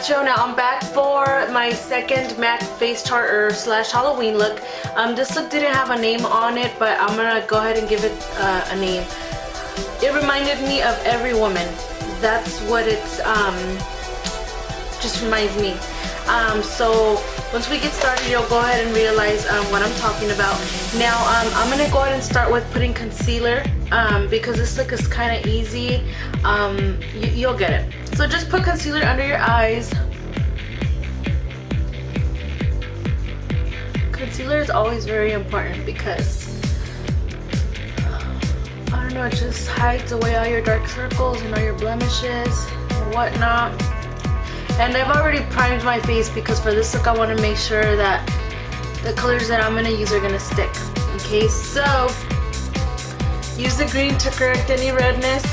Joe. Now I'm back for my second MAC face chart or slash Halloween look. This look didn't have a name on it, but I'm gonna go ahead and give it a name. It reminded me of Every Woman. That's what it's just reminds me. So once we get started, you'll go ahead and realize what I'm talking about. Now I'm gonna go ahead and start with putting concealer because this look is kind of easy. You'll get it. So just put concealer under your eyes. Concealer is always very important because I don't know, it just hides away all your dark circles and all your blemishes and whatnot. And I've already primed my face because for this look I want to make sure that the colors that I'm going to use are going to stick. Okay, so use the green to correct any redness.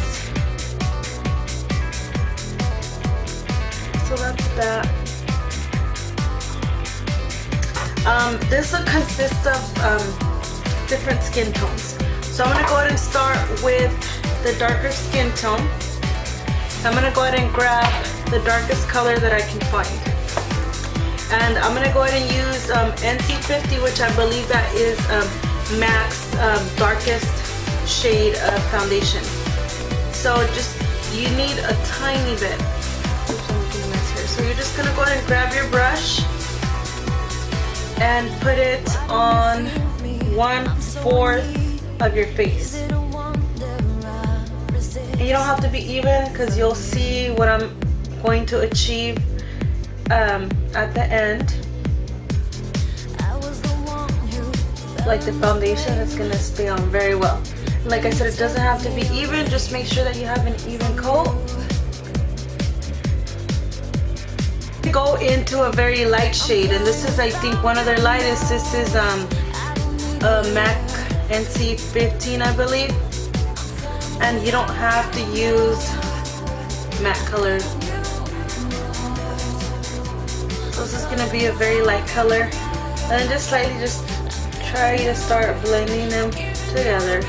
So that's that. This look consists of different skin tones. So I'm going to go ahead and start with the darker skin tone. I'm going to go ahead and grab the darkest color that I can find. And I'm going to go ahead and use NC50, which I believe that is MAC's darkest shade of foundation. So just, you need a tiny bit. Oops, I'm making a mess here. So you're just going to go ahead and grab your brush and put it on 1/4 of your face. And you don't have to be even because you'll see what I'm going to achieve at the end. Like the foundation is going to stay on very well. Like I said, it doesn't have to be even, just make sure that you have an even coat. Go into a very light shade, and this is, I think, one of their lightest. This is a MAC NC15, I believe. And you don't have to use matte color. So this is going to be a very light color. And then just slightly just try to start blending them together.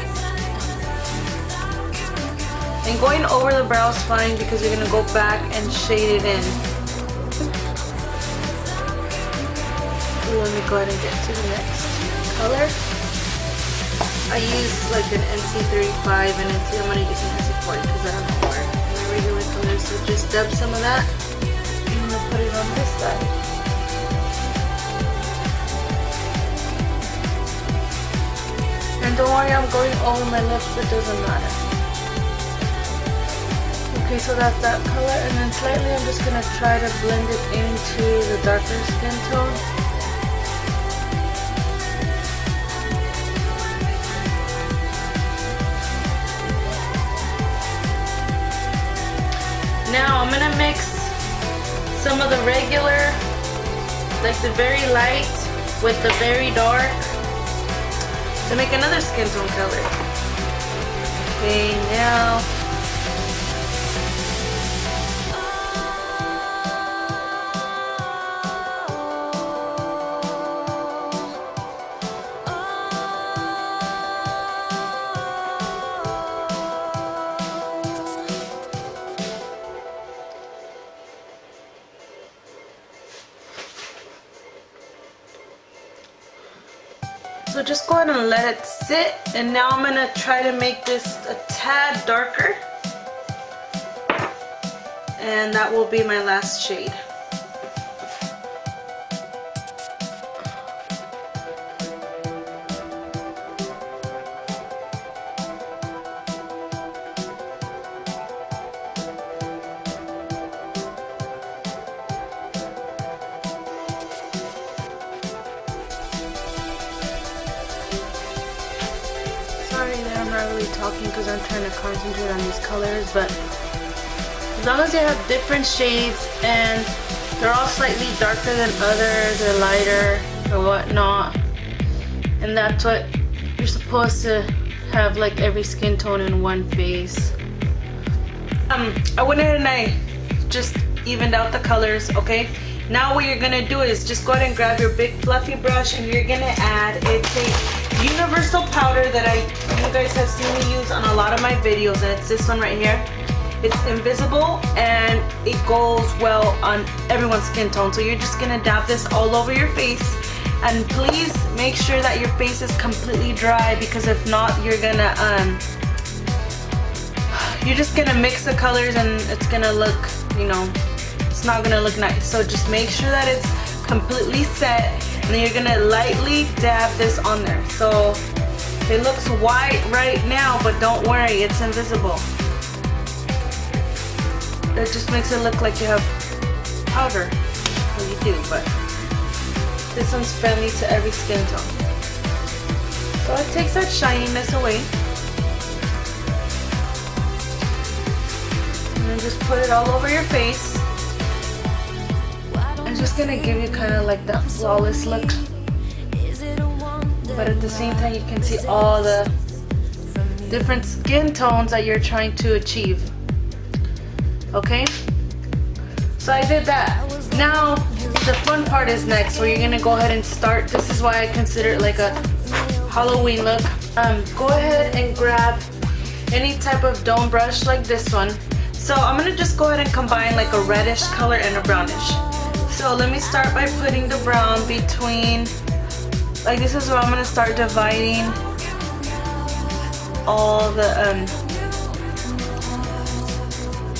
And going over the brow is fine because you're going to go back and shade it in. Let me go ahead and get to the next color. I use like an NC35 and I'm going to use an NC40 because I don't know where my regular colors. So just dab some of that. I'm going to put it on this side. And don't worry, I'm going over my lips, but it doesn't matter. Okay, so that's that color. And then slightly I'm just going to try to blend it into the darker skin tone. Now I'm gonna mix some of the regular, like the very light with the very dark to make another skin tone color. Okay, now so just go ahead and let it sit, and now I'm gonna try to make this a tad darker, and that will be my last shade. I'm not really talking because I'm trying to concentrate on these colors, but as long as you have different shades and they're all slightly darker than others or lighter or whatnot, and that's what you're supposed to have, like every skin tone in one face. I went ahead and I just evened out the colors. Okay, now what you're gonna do is just go ahead and grab your big fluffy brush, and you're gonna add, it's a universal powder that you guys have seen me use on a lot of my videos, and it's this one right here. It's invisible and it goes well on everyone's skin tone. So you're just gonna dab this all over your face, and please make sure that your face is completely dry, because if not, you're just gonna mix the colors and it's gonna look, you know, it's not gonna look nice. So just make sure that it's completely set, and then you're gonna lightly dab this on there. So it looks white right now, but don't worry, it's invisible. It just makes it look like you have powder. Well, you do, but this one's friendly to every skin tone. So it takes that shininess away. And then just put it all over your face. I'm just gonna give you kind of like that flawless look. But at the same time, you can see all the different skin tones that you're trying to achieve. Okay, so I did that. Now the fun part is next, where you're gonna go ahead and start. This is why I consider it like a Halloween look. Go ahead and grab any type of dome brush like this one. So I'm gonna just go ahead and combine like a reddish color and a brownish. So let me start by putting the brown between, like this is where I'm gonna start dividing all the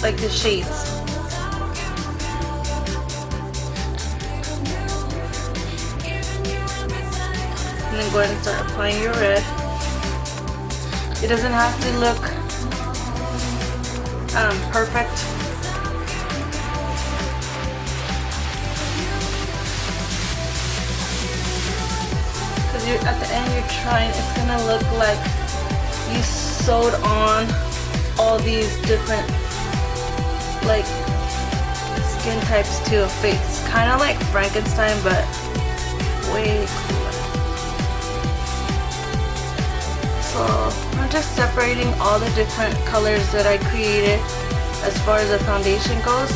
like the shades. And then go ahead and start applying your red. It doesn't have to look perfect. Because you're at the end, you're trying, it's gonna look like you sewed on all these different like skin types to a face, kind of like Frankenstein, but way cooler. So I'm just separating all the different colors that I created as far as the foundation goes.